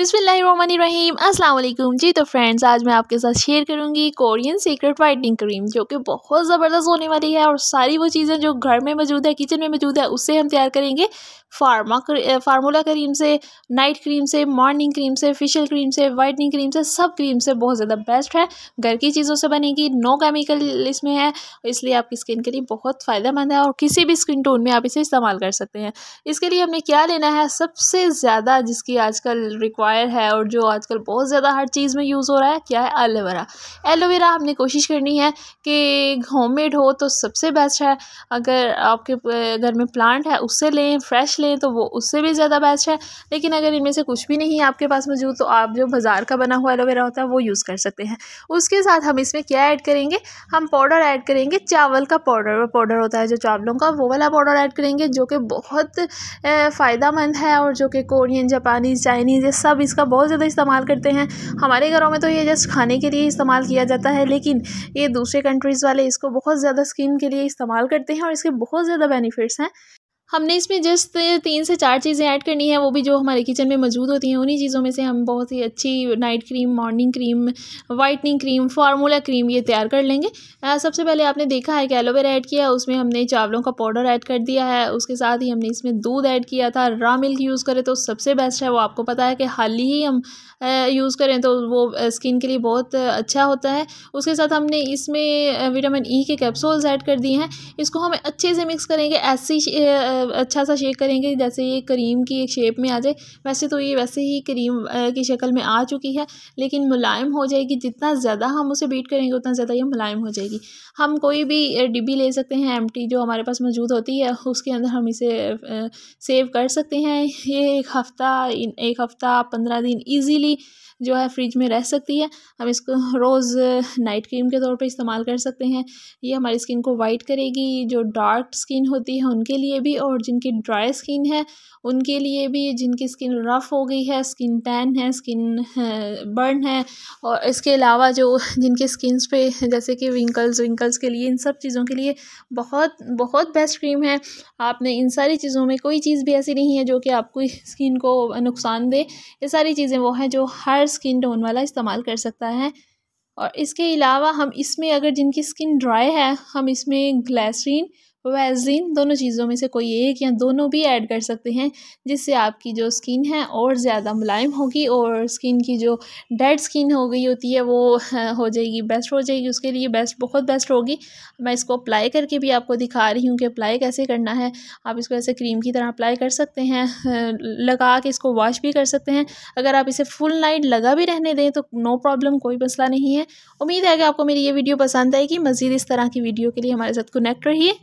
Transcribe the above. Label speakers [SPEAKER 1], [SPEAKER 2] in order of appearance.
[SPEAKER 1] बिस्मिल्लाहिर्रहमानिर्रहीम अस्सलाम वालेकुम जी। तो फ्रेंड्स, आज मैं आपके साथ शेयर करूंगी कोरियन सीक्रेट वाइटनिंग क्रीम, जो कि बहुत ज़बरदस्त होने वाली है। और सारी वो चीज़ें जो घर में मौजूद है, किचन में मौजूद है, उससे हम तैयार करेंगे। फार्मूला क्रीम से, नाइट क्रीम से, मॉर्निंग क्रीम से, फेशियल क्रीम से, वाइटनिंग क्रीम से, सब क्रीम से बहुत ज़्यादा बेस्ट है। घर की चीज़ों से बनेगी, नो केमिकल इसमें है, इसलिए आपकी स्किन के लिए बहुत फ़ायदेमंद है। और किसी भी स्किन टोन में आप इसे इस्तेमाल कर सकते हैं। इसके लिए हमने क्या लेना है, सबसे ज़्यादा जिसकी आजकल रिक्वायर है और जो आजकल बहुत ज़्यादा हर चीज़ में यूज़ हो रहा है, क्या है? एलोवेरा। एलोवेरा हमने कोशिश करनी है कि होममेड हो तो सबसे बेस्ट है। अगर आपके घर में प्लांट है उससे लें, फ्रेश लें तो वो उससे भी ज़्यादा बेस्ट है। लेकिन अगर इनमें से कुछ भी नहीं है आपके पास मौजूद, तो आप जो बाज़ार का बना हुआ एलोवेरा होता है वो यूज़ कर सकते हैं। उसके साथ हम इसमें क्या ऐड करेंगे, हम पाउडर ऐड करेंगे, चावल का पाउडर होता है जो चावलों का, वो वाला पाउडर ऐड करेंगे, जो कि बहुत फ़ायदेमंद है। और जो कि कोरियन, जापानीज़, चाइनीज़, ये सब इसका बहुत ज़्यादा इस्तेमाल करते हैं। हमारे घरों में तो ये जस्ट खाने के लिए इस्तेमाल किया जाता है, लेकिन ये दूसरे कंट्रीज़ वाले इसको बहुत ज़्यादा स्किन के लिए इस्तेमाल करते हैं और इसके बहुत ज़्यादा बेनिफिट्स हैं। हमने इसमें जस्ट 3 से 4 चीज़ें ऐड करनी है, वो भी जो हमारे किचन में मौजूद होती हैं। उन्हीं चीज़ों में से हम बहुत ही अच्छी night cream, morning cream, whitening cream, formula cream ये तैयार कर लेंगे। सबसे पहले आपने देखा है कि एलोवेरा ऐड किया, उसमें हमने चावलों का पाउडर ऐड कर दिया है। उसके साथ ही हमने इसमें दूध ऐड किया था। रॉ मिल्क यूज़ करें तो सबसे बेस्ट है, वो आपको पता है कि हाल ही हम यूज़ करें तो वो स्किन के लिए बहुत अच्छा होता है। उसके साथ हमने इसमें विटामिन ई के कैप्सूल्स ऐड कर दिए हैं। इसको हमें अच्छे से मिक्स करेंगे, ऐसी अच्छा सा शेक करेंगे जैसे ये क्रीम की एक शेप में आ जाए। वैसे तो ये वैसे ही क्रीम की शक्ल में आ चुकी है, लेकिन मुलायम हो जाएगी। जितना ज़्यादा हम उसे बीट करेंगे उतना ज़्यादा ये मुलायम हो जाएगी। हम कोई भी डिब्बी ले सकते हैं एम्प्टी जो हमारे पास मौजूद होती है, उसके अंदर हम इसे सेव कर सकते हैं। ये एक हफ़्ता 15 दिन ईजीली जो है फ्रिज में रह सकती है। हम इसको रोज़ नाइट क्रीम के तौर पे इस्तेमाल कर सकते हैं। ये हमारी स्किन को वाइट करेगी, जो डार्क स्किन होती है उनके लिए भी, और जिनकी ड्राई स्किन है उनके लिए भी, जिनकी स्किन रफ़ हो गई है, स्किन टैन है, स्किन बर्न है, और इसके अलावा जो जिनके स्किन्स पे जैसे कि विंकल्स के लिए, इन सब चीज़ों के लिए बहुत बहुत बेस्ट क्रीम है। आपने इन सारी चीज़ों में कोई चीज़ भी ऐसी नहीं है जो कि आपको स्किन को नुकसान दे। ये सारी चीज़ें वो हैं जो हर स्किन टोन वाला इस्तेमाल कर सकता है। और इसके अलावा हम इसमें, अगर जिनकी स्किन ड्राई है, हम इसमें ग्लिसरीन, वैसलीन, दोनों चीज़ों में से कोई एक या दोनों भी ऐड कर सकते हैं, जिससे आपकी जो स्किन है और ज़्यादा मुलायम होगी और स्किन की जो डेड स्किन हो गई होती है वो हो जाएगी, बेस्ट हो जाएगी। उसके लिए बहुत बेस्ट होगी। मैं इसको अप्लाई करके भी आपको दिखा रही हूँ कि अप्लाई कैसे करना है। आप इसको ऐसे क्रीम की तरह अप्लाई कर सकते हैं, लगा के इसको वॉश भी कर सकते हैं। अगर आप इसे फुल नाइट लगा भी रहने दें तो नो प्रॉब्लम, कोई मसला नहीं है। उम्मीद है कि आपको मेरी ये वीडियो पसंद आएगी। मज़ीद इस तरह की वीडियो के लिए हमारे साथ कनेक्ट रहिए।